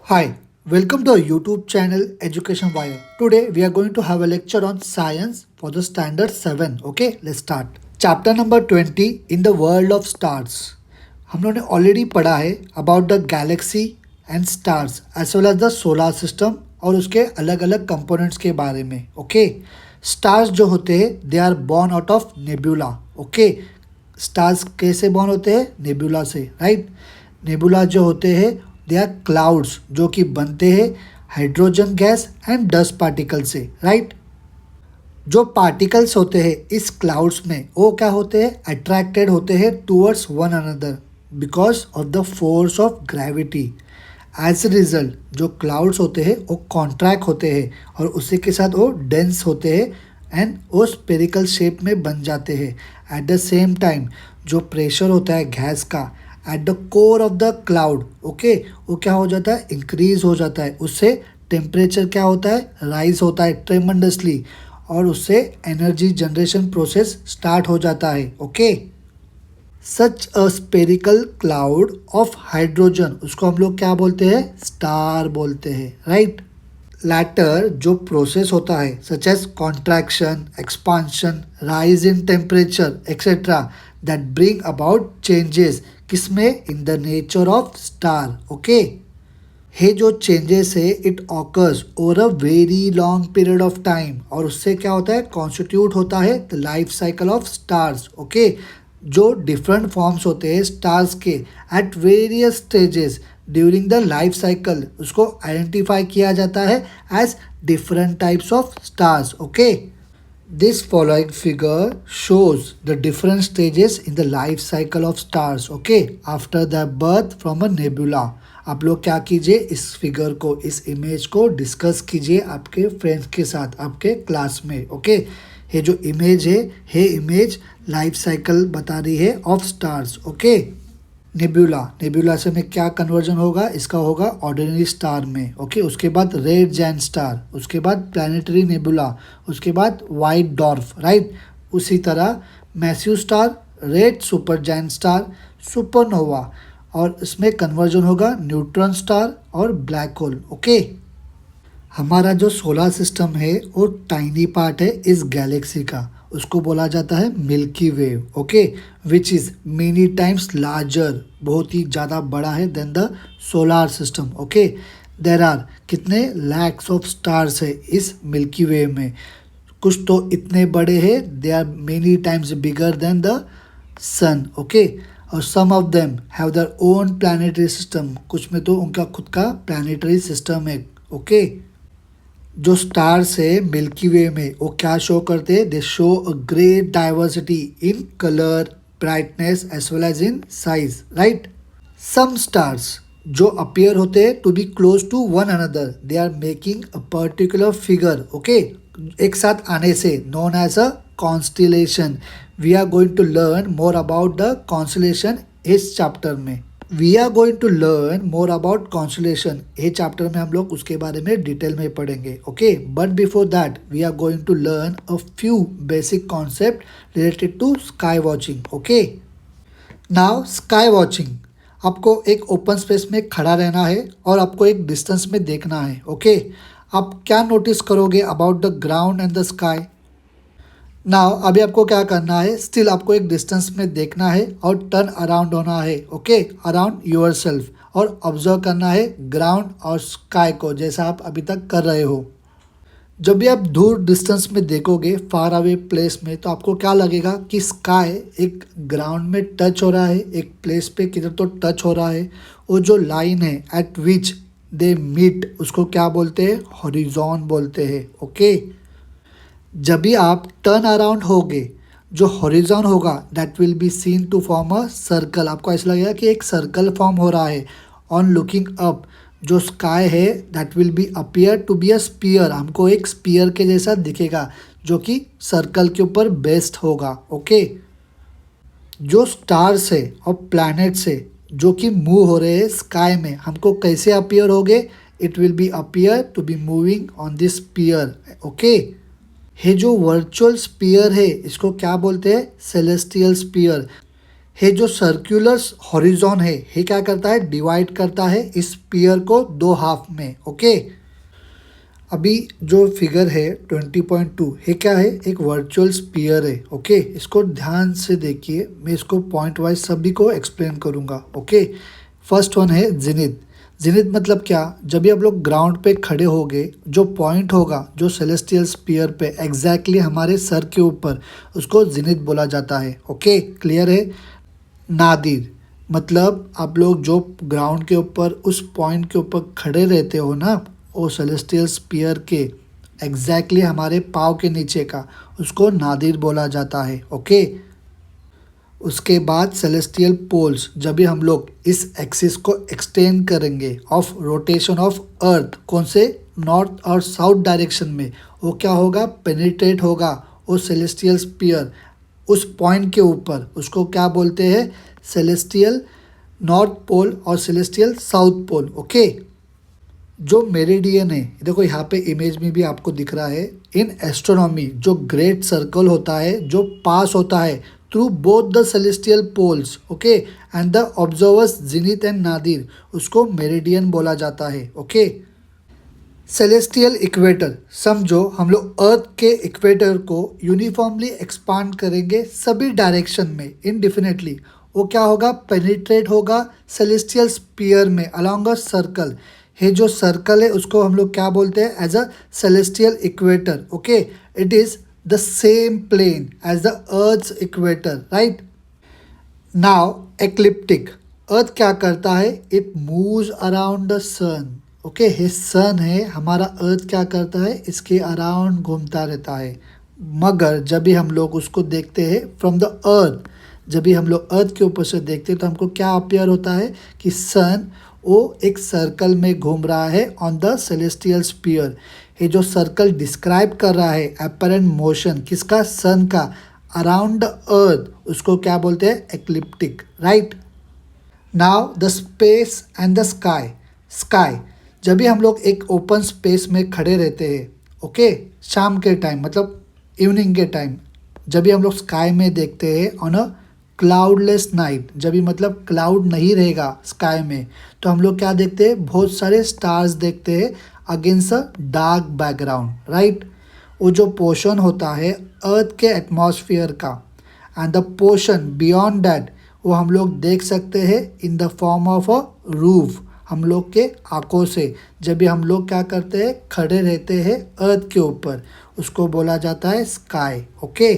Hi, welcome to our YouTube channel Education Wire. Today we are going to have a lecture on science for the standard 7. Okay, let's start. Chapter number 20 in the world of stars. हम लोगों ने already पढ़ा है about the galaxy and stars as well as the solar system और उसके अलग अलग components के बारे में. ओके, स्टार्स जो होते हैं they are born out of nebula. Okay, stars कैसे बॉर्न होते हैं? नेबुला से, राइट. नेबुला जो होते हैं दे आर क्लाउड्स जो कि बनते हैं hydrogen gas and dust particle से, राइट. जो पार्टिकल्स होते हैं इस क्लाउड्स में वो क्या होते हैं? अट्रैक्टेड होते हैं towards one another because of the force of gravity. As a result जो क्लाउड्स होते हैं वो कॉन्ट्रैक्ट होते हैं और उसी के साथ वो डेंस होते हैं एंड वो स्पेरिकल शेप में बन जाते हैं. एट द सेम टाइम जो प्रेशर होता है गैस का at the core of the cloud, okay, वो क्या हो जाता है? इंक्रीज हो जाता है. उससे टेम्परेचर क्या होता है? राइज होता है ट्रेमेंडसली और उससे एनर्जी जनरेशन प्रोसेस स्टार्ट हो जाता है. Okay, such a spherical cloud of hydrogen उसको हम लोग क्या बोलते हैं? स्टार बोलते हैं, राइट. लैटर जो प्रोसेस होता है such as contraction, expansion, rise in temperature etcetera that bring about changes किसमें? In the nature of star. Okay, ये जो चेंजेस है it occurs over a very long period of time और उससे क्या होता है? कॉन्स्टिट्यूट होता है the life cycle of stars. Okay, जो डिफरेंट फॉर्म्स होते हैं स्टार्स के at various stages during the life cycle उसको आइडेंटिफाई किया जाता है as different types of stars. Okay, this following figure shows the different stages in the life cycle of stars, okay, after their birth from a nebula. आप लोग क्या कीजिए, इस figure को, इस इमेज को डिस्कस कीजिए आपके फ्रेंड्स के साथ आपके क्लास में. ओके, ये जो इमेज है ये इमेज लाइफ साइकिल बता रही है of stars. Okay, nebula, nebula से में क्या कन्वर्जन होगा? इसका होगा ऑर्डिनरी स्टार में. ओके, उसके बाद रेड जैन स्टार, उसके बाद प्लानिटरी नेबुला, उसके बाद वाइट डॉर्फ, राइट. उसी तरह massive star, red super Jain star, supernova और इसमें कन्वर्जन होगा न्यूट्रॉन स्टार और ब्लैक होल. ओके, हमारा जो सोलर सिस्टम है वो टाइनी पार्ट है इस गैलेक्सी का, उसको बोला जाता है milky Way. Okay, which is many times larger, बहुत ही ज़्यादा बड़ा है than the solar system. Okay, there are कितने लैक्स ऑफ स्टार्स है इस मिल्की वे में. कुछ तो इतने बड़े हैं they are many times bigger than the sun. Okay, और some of them have their own planetary system, कुछ में तो उनका खुद का प्लानिटरी सिस्टम है. ओके, जो स्टार्स है मिल्की वे में वो क्या शो करते हैं? They show a great diversity in colour, brightness as well as in size, right. Some stars जो अपीयर होते हैं to be close to one another they are making a particular figure. Okay, एक साथ आने से known as a constellation. We are going to learn more about the constellation इस chapter में. We are going to learn more about constellation, ये chapter में हम लोग उसके बारे में डिटेल में पढ़ेंगे. Okay, but before that we are going to learn a few basic concept related to sky watching. Okay, now sky watching, आपको एक ओपन स्पेस में खड़ा रहना है और आपको एक डिस्टेंस में देखना है. ओके, आप क्या नोटिस करोगे about the ground and the sky? Now अभी आपको क्या करना है? स्टिल आपको एक डिस्टेंस में देखना है और टर्न अराउंड होना है. ओके, अराउंड योर सेल्फ और ऑब्जर्व करना है ग्राउंड और स्काई को जैसा आप अभी तक कर रहे हो. जब भी आप दूर डिस्टेंस में देखोगे फार अवे प्लेस में तो आपको क्या लगेगा कि स्काई एक ग्राउंड में टच हो रहा है, एक प्लेस पे किधर तो टच हो रहा है. वो जो लाइन है एट विच दे मीट उसको क्या बोलते हैं? हॉरिजॉन बोलते हैं. ओके, जब भी आप टर्न अराउंड होगे जो हॉरिजॉन होगा that will be seen to form a circle. आपको ऐसा लगेगा कि एक सर्कल फॉर्म हो रहा है. ऑन लुकिंग अप जो स्काई है that will be appear to be a sphere, हमको एक स्पीयर के जैसा दिखेगा जो कि सर्कल के ऊपर बेस्ड होगा. ओके, जो स्टार्स है और प्लैनेट्स है जो कि मूव हो रहे हैं स्काई में हमको कैसे अपीयर होगे? It will be appear to be moving on this sphere. Okay, ये जो वर्चुअल स्पीयर है इसको क्या बोलते हैं? Celestial sphere. ये जो सर्कुलर हॉरिजॉन है ये क्या करता है, डिवाइड करता है इस स्पीयर को दो हाफ में। ओके, अभी जो फिगर है 20.2 ये क्या है, एक वर्चुअल स्पीयर है। ओके, इसको ध्यान से देखिए, मैं इसको पॉइंट वाइज सभी को एक्सप्लेन करूँगा। ओके, फर्स्ट वन है जिनिथ। जिनिथ मतलब क्या, जब भी आप लोग ग्राउंड पे खड़े होगे, जो पॉइंट होगा जो सेलेस्टियल स्पीयर पे एग्जैक्टली हमारे सर के ऊपर, उसको जिनिथ बोला जाता है। ओके, क्लियर है। नादिर मतलब आप लोग जो ग्राउंड के ऊपर उस पॉइंट के ऊपर खड़े रहते हो ना, वो सेलेस्टियल स्पीयर के एग्जैक्टली हमारे पाँव के नीचे का, उसको नादिर बोला जाता है। ओके, उसके बाद सेलेस्टियल पोल्स, जब भी हम लोग इस एक्सिस को एक्सटेंड करेंगे ऑफ रोटेशन ऑफ अर्थ, कौन से, नॉर्थ और साउथ डायरेक्शन में, वो क्या होगा, पेनिट्रेट होगा वो सेलेस्टियल स्पीयर उस पॉइंट के ऊपर, उसको क्या बोलते हैं, सेलेस्टियल नॉर्थ पोल और सेलेस्टियल साउथ पोल। ओके, जो मेरिडियन है, देखो यहाँ पे इमेज में भी आपको दिख रहा है, इन एस्ट्रोनॉमी जो ग्रेट सर्कल होता है जो पास होता है through both the celestial poles, okay, and the observer's zenith and nadir, उसको मेरिडियन बोला जाता है। ओके, सेलेस्टियल इक्वेटर, समझो हम लोग अर्थ के इक्वेटर को यूनिफॉर्मली एक्सपांड करेंगे सभी डायरेक्शन में इनडिफिनेटली, वो क्या होगा, पेनिट्रेट होगा सेलेस्टियल स्पीयर में अलोंग अ सर्कल। ये जो सर्कल है उसको हम लोग क्या बोलते हैं, as a celestial equator. Okay, it is the same plane as the earth's equator, right. Now ecliptic, earth क्या करता है, it moves around the sun. Okay, ये सन है हमारा, अर्थ क्या करता है, इसके अराउंड घूमता रहता है। मगर जब भी हम लोग उसको देखते हैं फ्रॉम द अर्थ, जब भी हम लोग अर्थ के ऊपर से देखते हैं तो हमको क्या अपियर होता है कि सन वो एक सर्कल में घूम रहा है ऑन द सेलेस्टियल स्पीयर। ये जो सर्कल डिस्क्राइब कर रहा है अपरेंट मोशन किसका, सन का, अराउंड द अर्थ, उसको क्या बोलते हैं, ecliptic, right. Now the space and the sky. Sky, जब भी हम लोग एक ओपन स्पेस में खड़े रहते हैं, ओके, शाम के टाइम मतलब इवनिंग के टाइम, जब भी हम लोग स्काई में देखते हैं ऑन अ क्लाउडलेस नाइट, जब भी मतलब क्लाउड नहीं रहेगा स्काई में, तो हम लोग क्या देखते हैं, बहुत सारे स्टार्स देखते हैं against a dark background, right. वो जो पोर्शन होता है अर्थ के एटमॉस्फेयर का and the portion beyond that, वो हम लोग देख सकते हैं in the form of a roof, हम लोग के आंखों से, जब भी हम लोग क्या करते हैं, खड़े रहते हैं अर्थ के ऊपर, उसको बोला जाता है स्काई। ओके,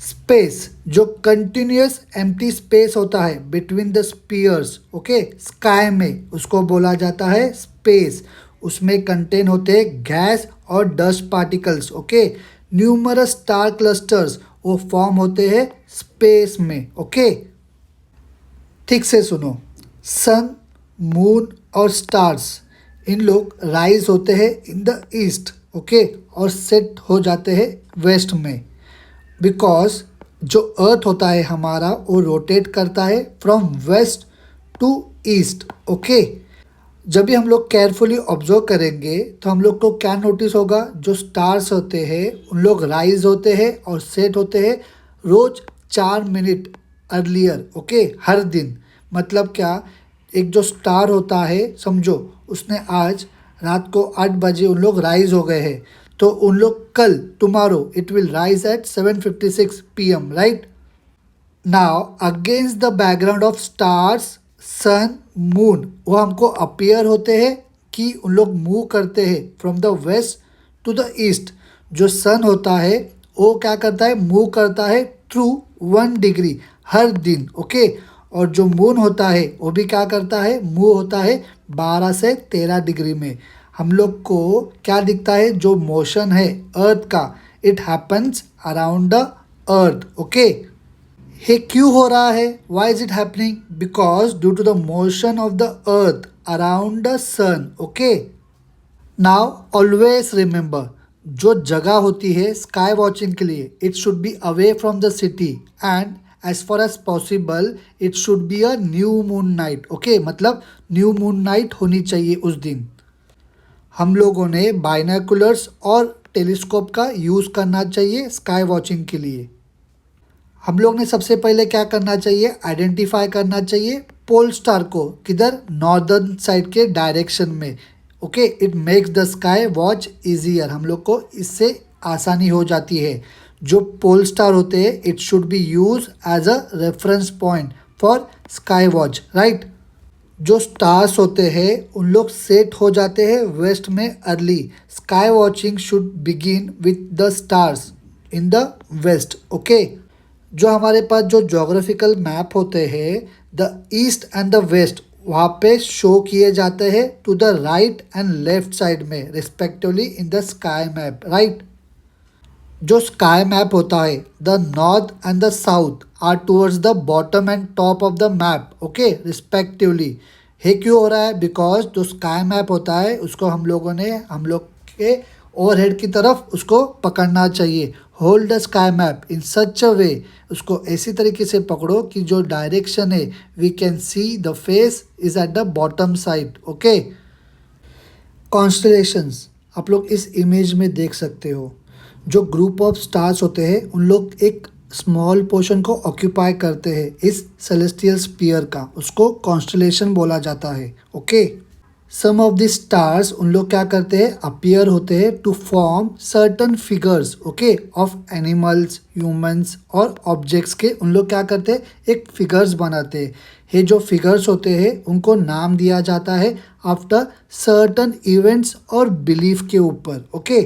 स्पेस, जो कंटिन्यूस एम्प्टी स्पेस होता है between the spheres, okay, sky में, उसको बोला जाता है स्पेस। उसमें कंटेन होते हैं गैस और dust particles. Okay, numerous star clusters वो फॉर्म होते हैं स्पेस में। ओके, ठीक से सुनो, सन, मून और स्टार्स, इन लोग राइज होते हैं इन द ईस्ट, ओके, और सेट हो जाते हैं वेस्ट में, बिकॉज जो अर्थ होता है हमारा वो रोटेट करता है from west to east. Okay, जब भी हम लोग केयरफुली ऑब्जर्व करेंगे तो हम लोग को क्या नोटिस होगा, जो स्टार्स होते हैं उन लोग राइज होते हैं और सेट होते हैं रोज 4 मिनट अर्लियर। ओके, हर दिन, मतलब क्या, एक जो स्टार होता है समझो उसने आज रात को 8 बजे उन लोग राइज हो गए हैं, तो उन लोग कल tomorrow it will rise at 7:56 PM, right. Now against the background of stars, sun, moon, वो हमको अपीयर होते हैं कि उन लोग मूव करते हैं from the west to the east. जो सन होता है वो क्या करता है, मूव करता है थ्रू 1 डिग्री हर दिन। ओके, और जो मून होता है वो भी क्या करता है, मूव होता है 12 से 13 डिग्री में। हम लोग को क्या दिखता है, जो मोशन है अर्थ का, it happens around the earth. Okay, ये क्यों हो रहा है, why is it happening, because due to the motion of the earth around the sun. Okay, now always remember, जो जगह होती है स्काई वॉचिंग के लिए, it should be away from the city and as far as possible it should be a new moon night. Okay, मतलब new moon night होनी चाहिए उस दिन। हम लोगों ने बाइनोकुलर्स और टेलीस्कोप का यूज़ करना चाहिए स्काई वॉचिंग के लिए। हम लोग ने सबसे पहले क्या करना चाहिए, आइडेंटिफाई करना चाहिए पोल स्टार को, किधर, नॉर्दर्न साइड के डायरेक्शन में। Okay, it makes the sky watch easier, हम लोग को इससे आसानी हो जाती है। जो पोल स्टार होते हैं it should be use as a reference point for sky watch, right. जो स्टार्स होते हैं उन लोग सेट हो जाते हैं वेस्ट में early. Sky watching should begin with the stars in the west. Okay, जो हमारे पास जो जोग्राफिकल मैप होते हैं, the east and the west वहाँ पे शो किए जाते हैं to the right and left side में respectively in the sky map, right. जो स्काई मैप होता है, the north and the south are towards the bottom and top of the map, okay, respectively. ये क्यों हो रहा है, बिकॉज जो स्काई मैप होता है उसको हम लोगों ने हम लोग के ओवरहेड की तरफ उसको पकड़ना चाहिए। Hold the sky map in such a way, उसको ऐसी तरीके से पकड़ो कि जो डायरेक्शन है we can see the face is at the bottom side. Okay, constellations आप लोग इस इमेज में देख सकते हो। जो ग्रुप ऑफ स्टार्स होते हैं उन लोग एक स्मॉल पोर्शन को ऑक्यूपाई करते हैं इस सेलेस्टियल स्पीयर का, उसको कॉन्स्टलेशन बोला जाता है। Okay, some of the stars उन लोग क्या करते हैं, अपीयर होते हैं to form certain figures, okay, of animals, humans और ऑब्जेक्ट्स के। उन लोग क्या करते हैं, एक फिगर्स बनाते हैं। ये जो फिगर्स होते हैं उनको नाम दिया जाता है आफ्टर सर्टन इवेंट्स और बिलीफ के ऊपर। ओके,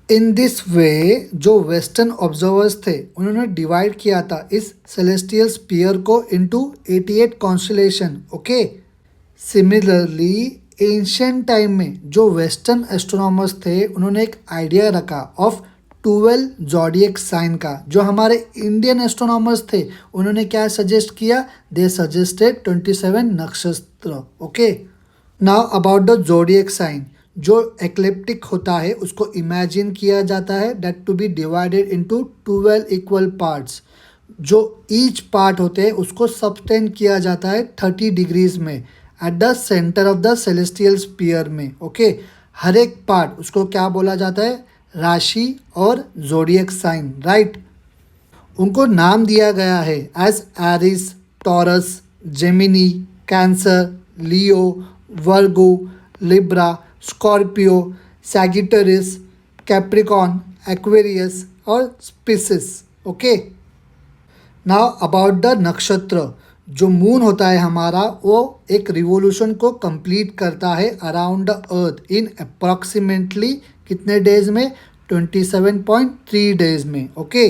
इन दिस वे जो वेस्टर्न ऑब्जर्वर्स थे उन्होंने डिवाइड किया था इस सेलेस्टियल स्पीयर को into 88 constellation. Okay, similarly ancient time में जो वेस्टर्न एस्ट्रोनॉमर्स थे उन्होंने एक आइडिया रखा ऑफ 12 जॉडियक साइन का। जो हमारे इंडियन एस्ट्रोनॉमर्स थे उन्होंने क्या सजेस्ट किया, दे सजेस्टेड 27 नक्षत्र। Okay, now about the zodiac sign. जो एक्लिप्टिक होता है उसको इमेजिन किया जाता है that to be divided into 12 equal parts. जो ईच पार्ट होते हैं उसको सबटेंड किया जाता है 30 डिग्रीज में at the centre of the celestial sphere में। ओके, हर एक पार्ट उसको क्या बोला जाता है, राशि और जोडियक साइन, राइट। उनको नाम दिया गया है as Aries, Taurus, Gemini, Cancer, Leo, Virgo, Libra, Scorpio, Sagittarius, Capricorn, Aquarius और Pisces. Okay, now about the nakshatra. जो मून होता है हमारा वो एक रिवोल्यूशन को कंप्लीट करता है around the earth in approximately कितने डेज में, 27.3 डेज में। ओके,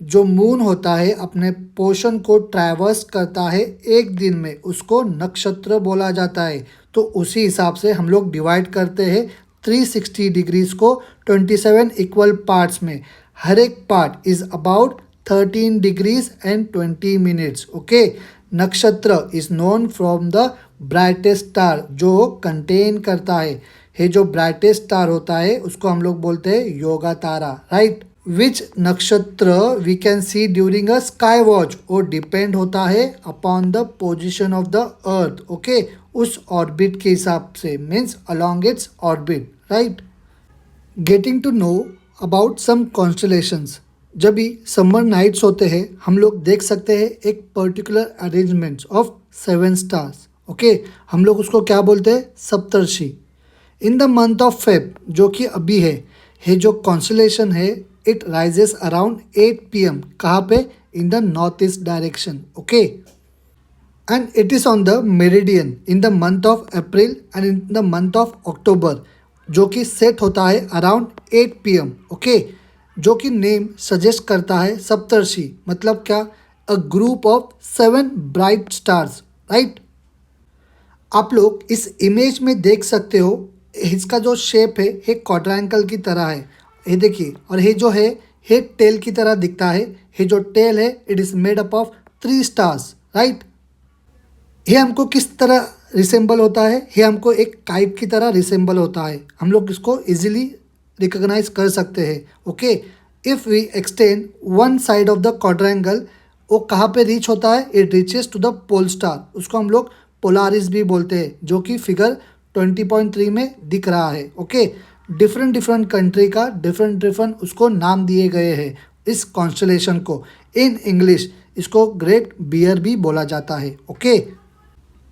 जो मून होता है अपने पोर्शन को ट्रैवर्स करता है एक दिन में, उसको नक्षत्र बोला जाता है। तो उसी हिसाब से हम लोग डिवाइड करते हैं 360 डिग्रीज को 27 इक्वल पार्ट्स में। हर एक part is about 13 degrees and 20 minutes. Okay, nakshatra is known from the brightest star, जो कंटेन करता है। ये जो ब्राइटेस्ट स्टार होता है उसको हम लोग बोलते हैं योगा तारा, राइट। विच नक्षत्र we can see during a sky watch, वो डिपेंड होता है upon the position of the earth. Okay, उस ऑर्बिट के हिसाब से, means along its orbit, right. Getting to know about some constellations. जब भी समर नाइट्स होते हैं हम लोग देख सकते हैं एक particular arrangements of 7 stars. Okay, हम लोग उसको क्या बोलते हैं, Saptarishi. In the month of Feb जो कि अभी है, ये जो कॉन्स्टलेशन है इट राइजेस अराउंड 8 PM। कहाँ पे, in the north east direction. Okay, and it is on the meridian in the month of April and in the month of October, जो कि सेट होता है अराउंड 8 PM। ओके, जो कि name suggest करता है सप्तर्षि, मतलब क्या, a group of 7 bright stars, right. आप लोग इस इमेज में देख सकते हो इसका जो शेप है ये क्वाड्रेंगल की तरह है, ये देखिए। और ये जो है ये टेल की तरह दिखता है। ये जो टेल है it is made up of 3 stars, right. ये हमको किस तरह रिसेंबल होता है, ये हमको एक काइट की तरह रिसेंबल होता है। हम लोग इसको इजीली रिकॉग्नाइज कर सकते हैं। Okay, if we extend one side of the quadrangle, वो कहाँ पे रीच होता है, it reaches to the pole star. उसको हम लोग पोलारिस भी बोलते हैं, जो कि फिगर 20.3 में दिख रहा है। ओके, डिफरेंट कंट्री का डिफरेंट उसको नाम दिए गए हैं इस कॉन्स्टलेशन को। इन इंग्लिश इसको ग्रेट बियर भी बोला जाता है। Okay,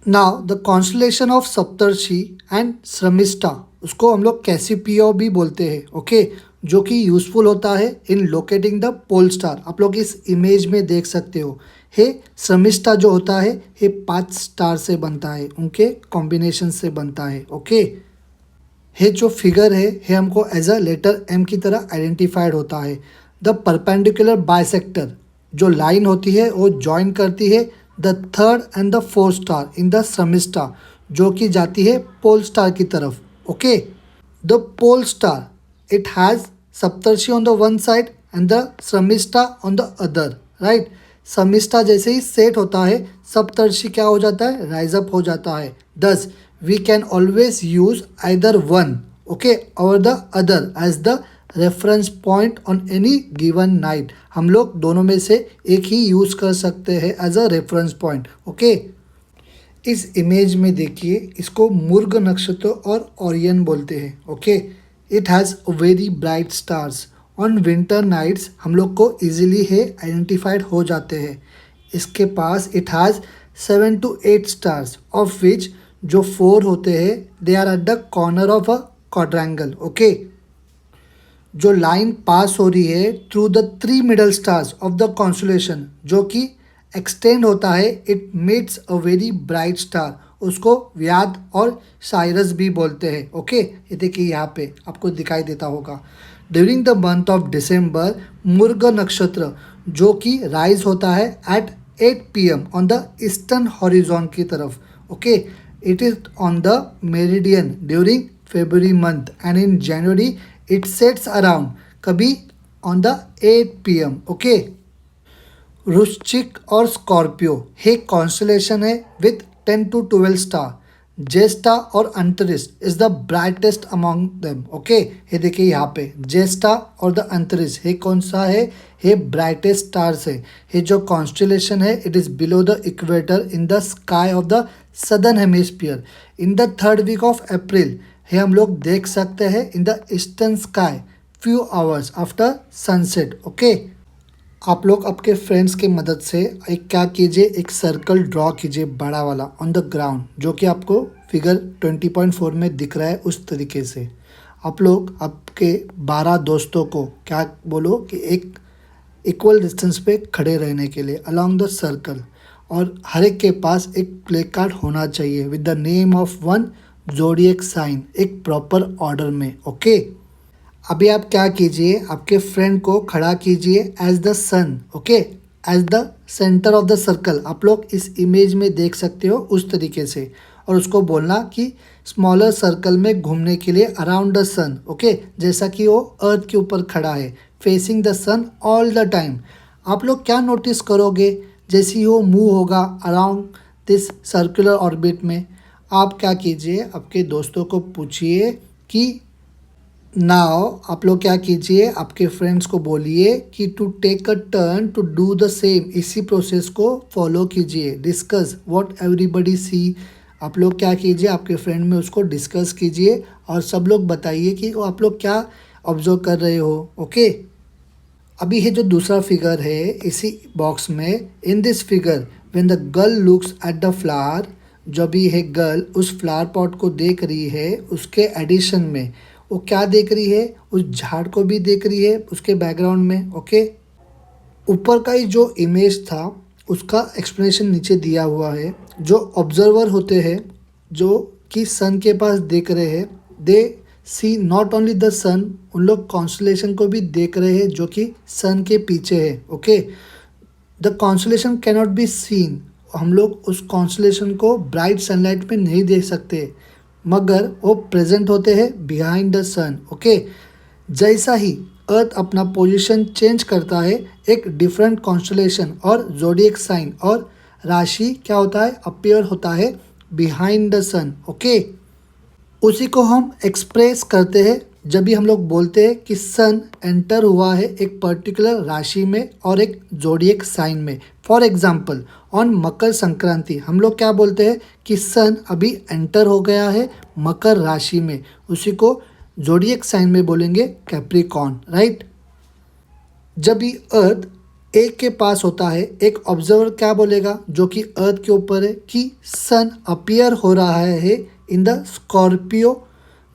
now the constellation of Saptarishi and Sharmishtha, उसको हम लोग कैसिपियो भी बोलते हैं। ओके, जो कि यूजफुल होता है in locating the pole star. आप लोग इस इमेज में देख सकते हो। हे श्रमिष्ठा जो होता है ये 5 स्टार से बनता है, उनके कॉम्बिनेशन से बनता है। ओके, ये जो फिगर है ये हमको एज अ लेटर एम की तरह आइडेंटिफाइड होता है। द परपेंडिकुलर बाइसेक्टर, जो लाइन होती है वो ज्वाइन करती है the 3rd and the 4th star in the Sharmishtha, जो कि जाती है पोल स्टार की तरफ। Okay, the pole star it has Saptarishi on the one side and the Sharmishtha on the other, right. Sharmishtha जैसे ही सेट होता है सप्तर्षि क्या हो जाता है, राइज अप हो जाता है। Thus we can always use either one, okay, और the other as the reference point on any given night. हम लोग दोनों में से एक ही यूज कर सकते हैं as a reference point. Okay, इस इमेज में देखिए, इसको मुर्ग नक्षत्र और ओरियन बोलते हैं। Okay, it has very bright stars. On winter nights हम लोग को इजीली है आइडेंटिफाइड हो जाते हैं। इसके पास it has 7 to 8 stars, of which जो 4 होते हैं they are at the corner of a quadrangle. Okay, जो लाइन पास हो रही है through the 3 middle stars of the constellation, जो कि एक्सटेंड होता है, it meets a very bright star. उसको व्याध और साइरस भी बोलते हैं। ओके, ये देखिए यहाँ पे आपको दिखाई देता होगा। During the month of December मुर्ग नक्षत्र जो कि राइज होता है at 8 PM on the eastern horizon की तरफ। Okay, it is on the meridian during February month and in January it sets around कभी on the 8 PM। ओके, वृश्चिक और स्कॉर्पियो हे कॉन्स्टलेशन है विथ 10 to 12 स्टार। ज्येष्ठा और अंतरिक्ष is the brightest among them. Okay, ये देखिए यहाँ पे ज्येष्ठा और द अंतरिक्ष ये कौन सा है, ये ब्राइटेस्ट स्टार्स है। ये जो कॉन्स्टलेशन है it is below the equator in the sky of the southern hemisphere in the 3rd week of April. ये हम लोग देख सकते हैं in the eastern sky few hours after sunset. Okay, आप लोग आपके फ्रेंड्स की मदद से एक क्या कीजिए, एक सर्कल ड्रॉ कीजिए बड़ा वाला ऑन द ग्राउंड, जो कि आपको फिगर 20.4 में दिख रहा है। उस तरीके से आप लोग आपके 12 दोस्तों को क्या बोलो कि एक इक्वल डिस्टेंस पे खड़े रहने के लिए अलोंग द सर्कल, और हर एक के पास एक प्ले कार्ड होना चाहिए with the name of one zodiac sign, एक प्रॉपर ऑर्डर में। ओके, अभी आप क्या कीजिए, आपके फ्रेंड को खड़ा कीजिए as the sun. Okay, as the centre of the circle. आप लोग इस इमेज में देख सकते हो उस तरीके से, और उसको बोलना कि स्मॉलर सर्कल में घूमने के लिए अराउंड द सन। ओके, जैसा कि वो अर्थ के ऊपर खड़ा है facing the sun all the time. आप लोग क्या नोटिस करोगे, जैसे ही वो मूव होगा अराउंड दिस सर्कुलर ऑर्बिट में, आप क्या कीजिए, आपके दोस्तों को पूछिए कि नाउ आप लोग क्या कीजिए, आपके फ्रेंड्स को बोलिए कि to take a turn to do the same. इसी प्रोसेस को फॉलो कीजिए। Discuss what everybody see. आप लोग क्या कीजिए, आपके फ्रेंड में उसको डिस्कस कीजिए और सब लोग बताइए कि वो आप लोग क्या ऑब्जर्व कर रहे हो। ओके, अभी ये जो दूसरा फिगर है इसी बॉक्स में, in this figure when the girl looks at the flower, जो भी है गर्ल उस फ्लावर पॉट को देख रही है, उसके एडिशन में वो क्या देख रही है, उस झाड़ को भी देख रही है उसके बैकग्राउंड में। ओके, ऊपर का ही जो इमेज था उसका एक्सप्लेनेशन नीचे दिया हुआ है। जो ऑब्जर्वर होते हैं जो कि सन के पास देख रहे हैं, दे सी नॉट ओनली द सन, उन लोग कॉन्स्टलेशन को भी देख रहे हैं जो कि सन के पीछे है। Okay, the constellation can not be seen. हम लोग उस कॉन्स्टलेशन को ब्राइट सनलाइट में नहीं देख सकते, मगर वो प्रेजेंट होते हैं बिहाइंड द सन। ओके, जैसा ही अर्थ अपना पोजीशन चेंज करता है, एक डिफरेंट कॉन्स्टलेशन और ज़ोडिएक साइन और राशि क्या होता है, अपीयर होता है बिहाइंड द सन। ओके, उसी को हम एक्सप्रेस करते हैं जब भी हम लोग बोलते हैं कि सन एंटर हुआ है एक पर्टिकुलर राशि में और एक ज़ोडिएक साइन में। For example on Makar Sankranti हम लोग क्या बोलते हैं कि सन अभी एंटर हो गया है मकर राशि में, उसी को ज़ोडिएक साइन में बोलेंगे कैप्रिकॉर्न, राइट। जब भी अर्थ एक के पास होता है, एक ऑब्जर्वर क्या बोलेगा जो कि अर्थ के ऊपर है कि सन अपीयर हो रहा है in the Scorpio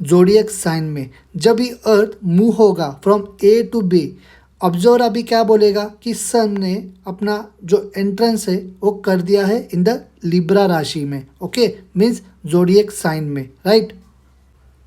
zodiac sign में। जब भी अर्थ मूव होगा from A to B, observer अभी क्या बोलेगा कि सन ने अपना जो एंट्रेंस है वो कर दिया है इन द लिब्रा राशि में, ओके, मीन्स जोडियक साइन में, right.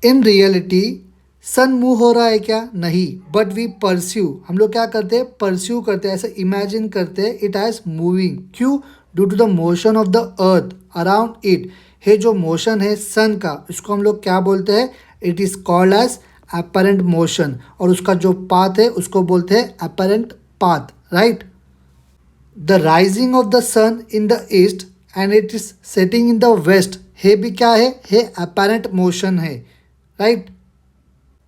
In reality sun move हो रहा है क्या? नहीं, बट वी परस्यू, हम लोग क्या करते हैं, परस्यू करते हैं, ऐसे इमेजिन करते हैं इट एज मूविंग। क्यों? Due to the motion of the earth around it. ये जो मोशन है सन का, इसको हम लोग क्या बोलते हैं, it is called as apparent motion, और उसका जो पाथ है उसको बोलते हैं apparent path, right. The rising of the sun in the east and it is setting in the west, ये भी क्या है अपरेंट मोशन है, राइट।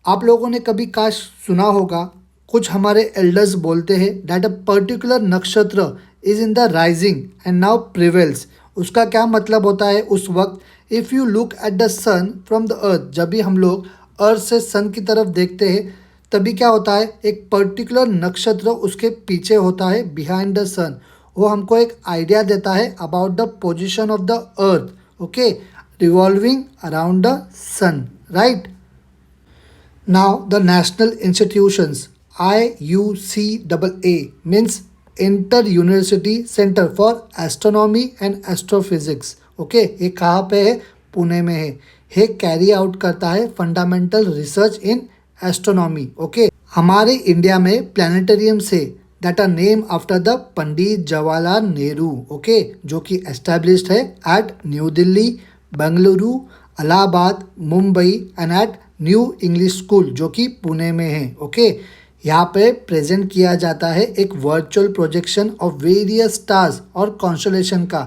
आप लोगों ने कभी काश सुना होगा, कुछ हमारे एल्डर्स बोलते हैं दैट अ पर्टिकुलर नक्षत्र is in the rising and now prevails. उसका क्या मतलब होता है उस वक्त, if you look at the sun from the earth, जब भी हम लोग अर्थ से सन की तरफ देखते हैं तभी क्या होता है, एक पर्टिकुलर नक्षत्र उसके पीछे होता है, बिहाइंड द सन। वो हमको एक आइडिया देता है about the position of the earth, okay, revolving around the sun, right. Now the national institutions IUCAA means Inter-University Center for Astronomy and Astrophysics, okay, ये कहाँ पे है, पुणे में है। ये कैरी आउट करता है fundamental research in astronomy, okay. हमारे इंडिया में प्लानिटेरियम से that are name after the Pandit Jawaharlal Nehru, okay, जो कि एस्टेब्लिश्ड है at New Delhi, Bengaluru, Allahabad, Mumbai and at New English school जो कि पुणे में है, ओके। यहाँ पे प्रेजेंट किया जाता है एक virtual projection of various stars और कॉन्स्टलेशन का,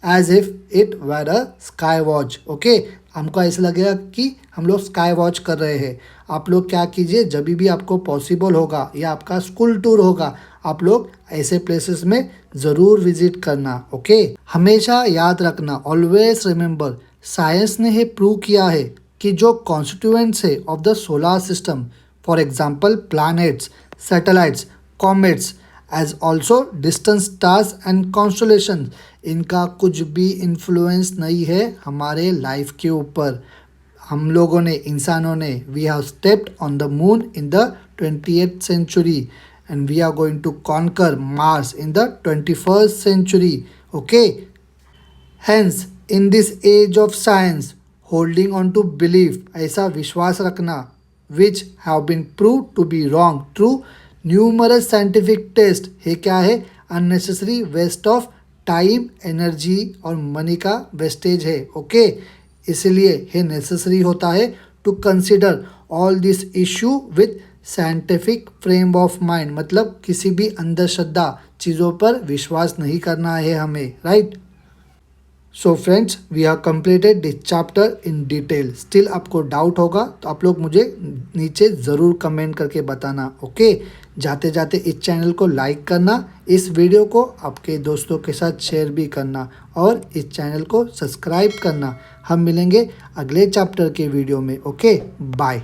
as if it were a sky watch, okay. हमको ऐसा लगेगा कि हम लोग स्काई वॉच कर रहे हैं। आप लोग क्या कीजिए, जब भी आपको पॉसिबल होगा या आपका स्कूल टूर होगा, आप लोग ऐसे प्लेसेस में ज़रूर विजिट करना, ओके। हमेशा याद रखना, ऑलवेज रिमेंबर, साइंस ने ये प्रूव किया है कि जो कॉन्स्टिट्यूएंट्स है of the solar system, for example planets, satellites, comets, as also distance stars and constellation, इनका कुछ भी इन्फ्लुएंस नहीं है हमारे लाइफ के ऊपर। हम लोगों ने, इंसानों ने, we have stepped on the moon in the 20th century and we are going to conquer Mars in the 21st century, okay. Hence in this age of science, holding on to belief, ऐसा विश्वास रखना, which have been prove to be wrong through numerous scientific test, ये क्या है, unnecessary waste of time, energy और money का wastage है, okay. इसलिए ये नेसेसरी होता है to consider all this issue with scientific frame of mind, मतलब किसी भी अंधश्रद्धा चीज़ों पर विश्वास नहीं करना है हमें, right. So friends, we have completed this chapter in detail. Still आपको डाउट होगा तो आप लोग मुझे नीचे ज़रूर कमेंट करके बताना, ओके। जाते जाते इस चैनल को लाइक करना, इस वीडियो को आपके दोस्तों के साथ शेयर भी करना और इस चैनल को सब्सक्राइब करना। हम मिलेंगे अगले चैप्टर के वीडियो में, ओके, बाय।